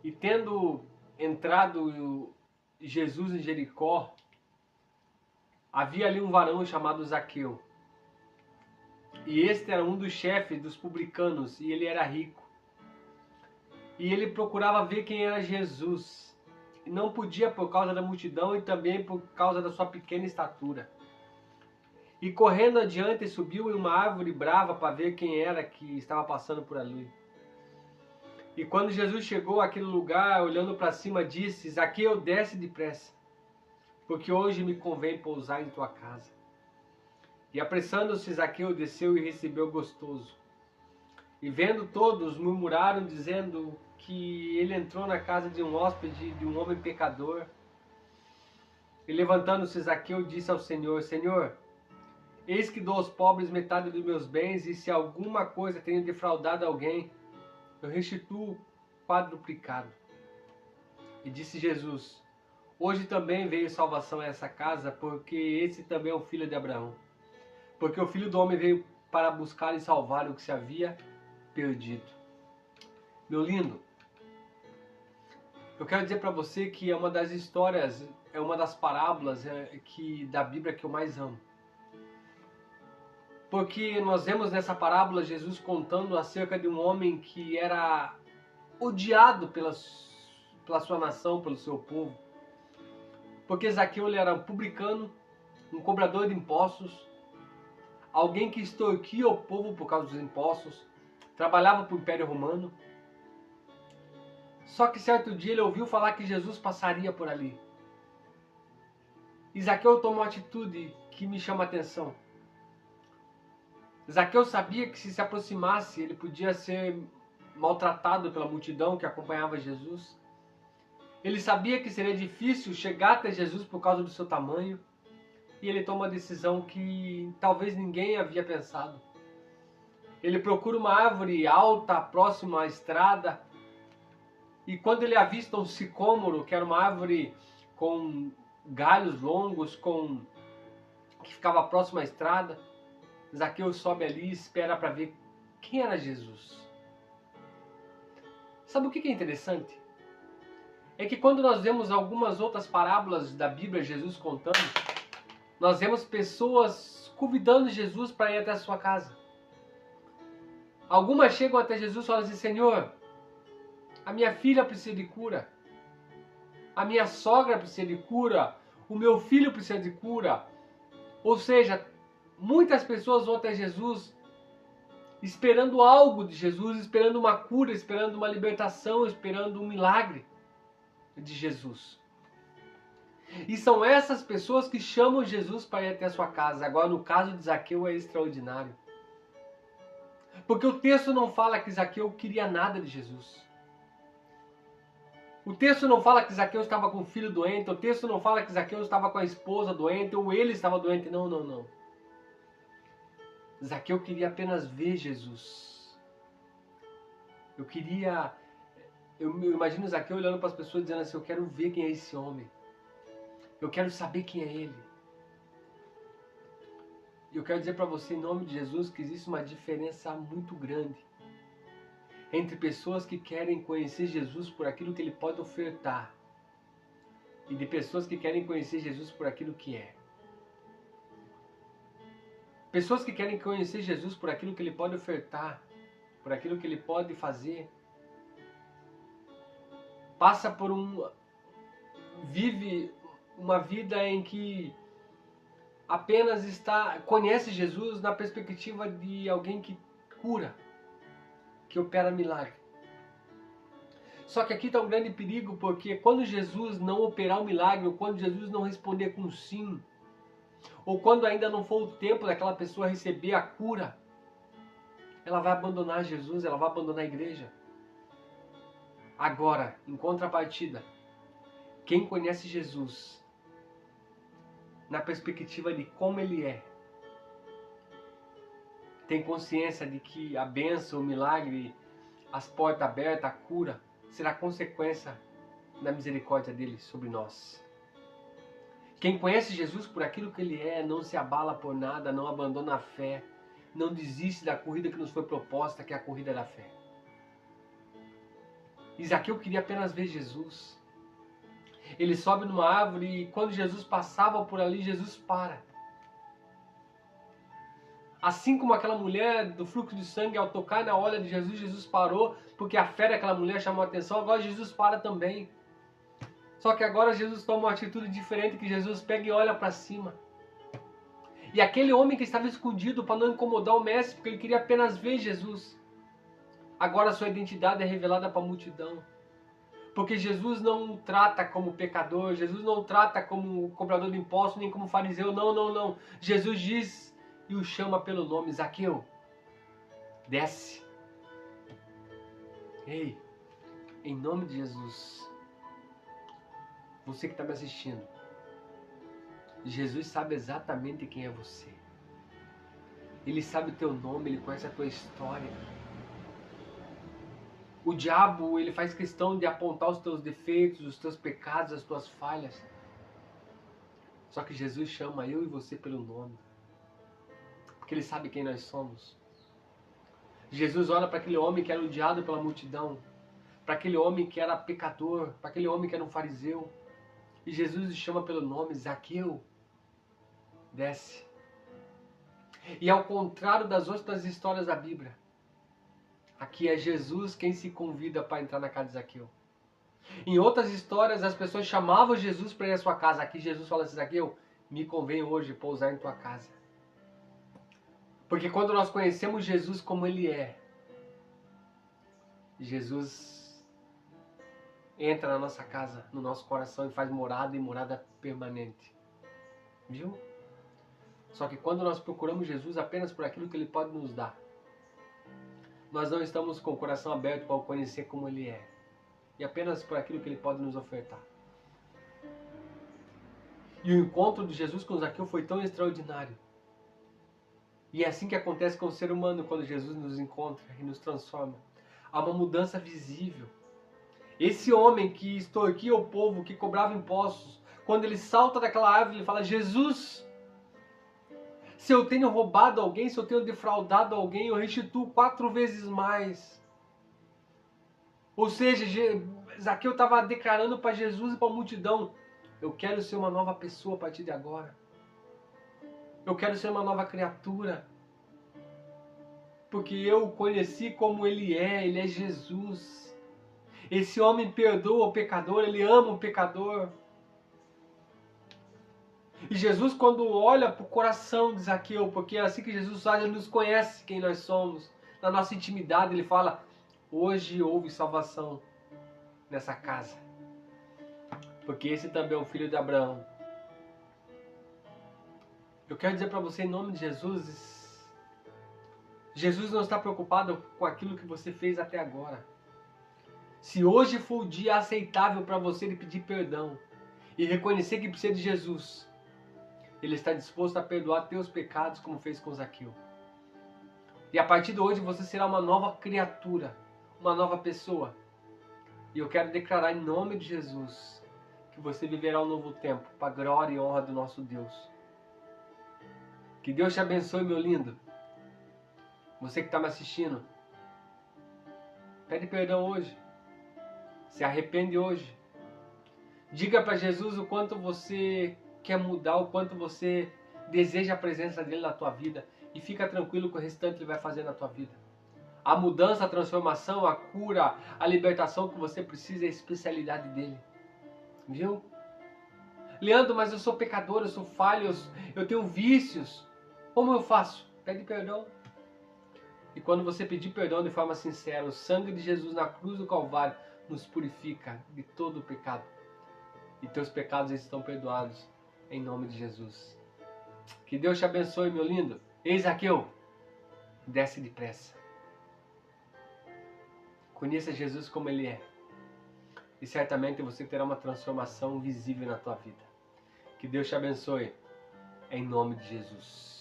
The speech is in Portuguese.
E tendo entrado Jesus em Jericó, havia ali um varão chamado Zaqueu. E este era um dos chefes dos publicanos, e ele era rico. E ele procurava ver quem era Jesus. E não podia por causa da multidão e também por causa da sua pequena estatura. E correndo adiante, subiu em uma árvore brava para ver quem era que estava passando por ali. E quando Jesus chegou àquele lugar, olhando para cima, disse: Zaqueu, desce depressa, porque hoje me convém pousar em tua casa. E apressando-se, Zaqueu desceu e recebeu gostoso. E vendo todos, murmuraram, dizendo que ele entrou na casa de um hóspede, de um homem pecador. E levantando-se, Zaqueu disse ao Senhor: Senhor, eis que dou aos pobres metade dos meus bens, e se alguma coisa tenho defraudado alguém, eu restituo quadruplicado. E disse Jesus: Hoje também veio salvação a essa casa, porque esse também é o filho de Abraão. Porque o Filho do Homem veio para buscar e salvar o que se havia perdido. Meu lindo, eu quero dizer para você que é uma das histórias, é uma das parábolas da Bíblia que eu mais amo. Porque nós vemos nessa parábola Jesus contando acerca de um homem que era odiado pela sua nação, pelo seu povo. Porque Zaqueu ele era um publicano, um cobrador de impostos, alguém que extorquia o povo por causa dos impostos, trabalhava para o Império Romano. Só que certo dia ele ouviu falar que Jesus passaria por ali. E Zaqueu tomou uma atitude que me chama a atenção. Zaqueu sabia que se aproximasse ele podia ser maltratado pela multidão que acompanhava Jesus. Ele sabia que seria difícil chegar até Jesus por causa do seu tamanho. E ele toma uma decisão que talvez ninguém havia pensado. Ele procura uma árvore alta, próxima à estrada. E quando ele avista um sicômoro, que era uma árvore com galhos longos, que ficava próximo à estrada, Zaqueu sobe ali e espera para ver quem era Jesus. Sabe o que é interessante? É que quando nós vemos algumas outras parábolas da Bíblia, Jesus contando, nós vemos pessoas convidando Jesus para ir até a sua casa. Algumas chegam até Jesus e falam assim: Senhor, a minha filha precisa de cura, a minha sogra precisa de cura, o meu filho precisa de cura. Ou seja, muitas pessoas vão até Jesus esperando algo de Jesus, esperando uma cura, esperando uma libertação, esperando um milagre de Jesus. E são essas pessoas que chamam Jesus para ir até a sua casa. Agora, no caso de Zaqueu, é extraordinário. Porque o texto não fala que Zaqueu queria nada de Jesus. O texto não fala que Zaqueu estava com o filho doente. O texto não fala que Zaqueu estava com a esposa doente ou ele estava doente. Não, não, não. Zaqueu queria apenas ver Jesus. Eu imagino Zaqueu olhando para as pessoas dizendo assim: eu quero ver quem é esse homem. Eu quero saber quem é ele. E eu quero dizer para você, em nome de Jesus, que existe uma diferença muito grande entre pessoas que querem conhecer Jesus por aquilo que ele pode ofertar e de pessoas que querem conhecer Jesus por aquilo que é. Pessoas que querem conhecer Jesus por aquilo que ele pode ofertar, por aquilo que ele pode fazer, vive uma vida em que apenas conhece Jesus na perspectiva de alguém que cura, que opera milagre. Só que aqui está um grande perigo, porque quando Jesus não operar o milagre, ou quando Jesus não responder com sim, ou quando ainda não for o tempo daquela pessoa receber a cura, ela vai abandonar Jesus, ela vai abandonar a igreja. Agora, em contrapartida, quem conhece Jesus na perspectiva de como ele é, tem consciência de que a bênção, o milagre, as portas abertas, a cura, será consequência da misericórdia dele sobre nós. Quem conhece Jesus por aquilo que ele é, não se abala por nada, não abandona a fé, não desiste da corrida que nos foi proposta, que é a corrida da fé. Zaqueu queria apenas ver Jesus. Ele sobe numa árvore e quando Jesus passava por ali, Jesus para. Assim como aquela mulher do fluxo de sangue, ao tocar na orla de Jesus, Jesus parou, porque a fé daquela mulher chamou a atenção, agora Jesus para também. Só que agora Jesus toma uma atitude diferente, que Jesus pega e olha para cima. E aquele homem que estava escondido para não incomodar o mestre, porque ele queria apenas ver Jesus, agora sua identidade é revelada para a multidão. Porque Jesus não o trata como pecador, Jesus não o trata como cobrador de impostos, nem como fariseu, não, não, não. Jesus diz e o chama pelo nome: Zaqueu, desce. Ei, em nome de Jesus, você que está me assistindo, Jesus sabe exatamente quem é você. Ele sabe o teu nome, ele conhece a tua história. O diabo, ele faz questão de apontar os teus defeitos, os teus pecados, as tuas falhas. Só que Jesus chama eu e você pelo nome, porque ele sabe quem nós somos. Jesus olha para aquele homem que era odiado pela multidão, para aquele homem que era pecador, para aquele homem que era um fariseu. E Jesus o chama pelo nome: Zaqueu, desce. E ao contrário das outras histórias da Bíblia, aqui é Jesus quem se convida para entrar na casa de Zaqueu. Em outras histórias, as pessoas chamavam Jesus para ir à sua casa. Aqui Jesus fala assim: Zaqueu, me convém hoje pousar em tua casa. Porque quando nós conhecemos Jesus como Ele é, Jesus entra na nossa casa, no nosso coração e faz morada e morada permanente. Viu? Só que quando nós procuramos Jesus apenas por aquilo que Ele pode nos dar, nós não estamos com o coração aberto para o conhecer como Ele é. E apenas por aquilo que Ele pode nos ofertar. E o encontro de Jesus com Zaqueu foi tão extraordinário. E é assim que acontece com o ser humano quando Jesus nos encontra e nos transforma. Há uma mudança visível. Esse homem que extorquia o povo, que cobrava impostos, quando ele salta daquela árvore, ele fala: Jesus, se eu tenho roubado alguém, se eu tenho defraudado alguém, eu restituo 4 vezes mais. Ou seja, Zaqueu estava declarando para Jesus e para a multidão: eu quero ser uma nova pessoa a partir de agora. Eu quero ser uma nova criatura. Porque eu o conheci como Ele é Jesus. Esse homem perdoa o pecador, Ele ama o pecador. E Jesus, quando olha para o coração de Zaqueu, porque é assim que Jesus faz, Ele nos conhece quem nós somos. Na nossa intimidade, Ele fala: hoje houve salvação nessa casa. Porque esse também é o filho de Abraão. Eu quero dizer para você, em nome de Jesus, Jesus não está preocupado com aquilo que você fez até agora. Se hoje for o dia aceitável para você de pedir perdão e reconhecer que precisa de Jesus, Ele está disposto a perdoar teus pecados como fez com Zaqueu. E a partir de hoje você será uma nova criatura, uma nova pessoa. E eu quero declarar em nome de Jesus que você viverá um novo tempo para a glória e honra do nosso Deus. Que Deus te abençoe, meu lindo. Você que está me assistindo, pede perdão hoje. Se arrepende hoje. Diga para Jesus o quanto você quer mudar, o quanto você deseja a presença dele na tua vida. E fica tranquilo que o restante ele vai fazer na tua vida. A mudança, a transformação, a cura, a libertação que você precisa é a especialidade dele. Viu? Leandro, mas eu sou pecador, eu sou falho, eu tenho vícios. Como eu faço? Pede perdão. E quando você pedir perdão de forma sincera, o sangue de Jesus na cruz do Calvário nos purifica de todo o pecado. E teus pecados estão perdoados em nome de Jesus. Que Deus te abençoe, meu lindo. Ei, Zaqueu, desce depressa. Conheça Jesus como Ele é. E certamente você terá uma transformação visível na tua vida. Que Deus te abençoe em nome de Jesus.